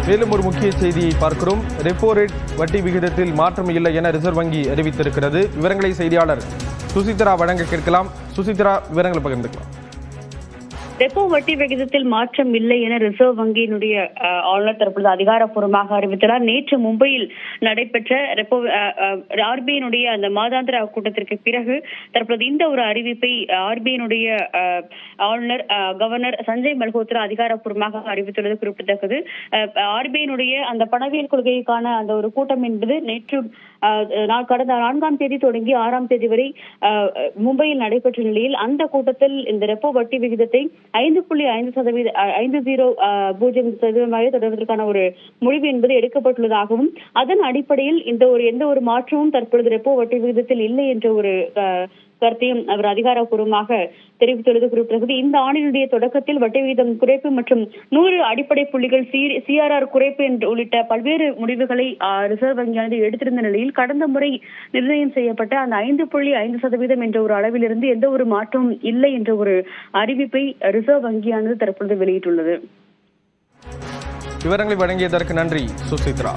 மேலும் ஒரு முக்கிய செய்தியை பார்க்கிறோம். ரெப்போ ரேட் வட்டி விகிதத்தில் மாற்றம் இல்லை என ரிசர்வ் வங்கி அறிவித்திருக்கிறது. விவரங்களை செய்தியாளர் சுசித்ரா வழங்க கேட்கலாம். சுசித்ரா, விவரங்களை பகிர்ந்துக்கலாம். ரெப்போ வட்டி விகிதத்தில் மாற்றம் இல்லை என ரிசர்வ் வங்கியினுடைய ஆளுநர் தற்பொழுது அதிகாரப்பூர்வமாக அறிவித்தார். நேற்று மும்பையில் நடைபெற்ற ரெப்போ ஆர்பிஐனுடைய அந்த மாதாந்திர கூட்டத்திற்கு பிறகு தற்பொழுது இந்த ஒரு அறிவிப்பை ஆர்பிஐனுடைய ஆளுநர் கவர்னர் சஞ்சய் மல்ஹோத்ரா அதிகாரப்பூர்வமாக அறிவித்துள்ளது குறிப்பிடத்தக்கது. ஆர்பிஐனுடைய அந்த பணவியல் கொள்கைக்கான அந்த ஒரு கூட்டம் என்பது நேற்று கடந்த 4ஆம் தேதி தொடங்கி 6ஆம் தேதி வரை மும்பையில் நடைபெற்ற நிலையில் அந்த கூட்டத்தில் இந்த ரெப்போ வட்டி விகிதத்தை 5.50% தொடர்வதற்கான ஒரு முடிவு என்பது எடுக்கப்பட்டுள்ளதாகவும் அதன் அடிப்படையில் எந்த ஒரு மாற்றமும் தற்பொழுது ரெப்போ வட்டி விகிதத்தில் இல்லை என்ற ஒரு கருத்தையும் அவர் அதிகாரப்பூர்வமாக தெரிவித்துள்ளது குறிப்பிட்டது. இந்த ஆண்டினுடைய தொடக்கத்தில் வட்டி விகிதம் குறைப்பு மற்றும் 100 அடிப்படை புள்ளிகள் CRR குறைப்பு உள்ளிட்ட பல்வேறு முடிவுகளை ரிசர்வ் வங்கியானது எடுத்திருந்த நிலையில் கடந்த முறை நிர்ணயம் செய்யப்பட்ட அந்த 5.5% என்ற ஒரு அளவிலிருந்து எந்த ஒரு மாற்றமும் இல்லை என்ற ஒரு அறிவிப்பை ரிசர்வ் வங்கியானது தற்பொழுது வெளியிட்டுள்ளது. விவரங்களை வழங்கியதற்கு நன்றி சுசித்ரா.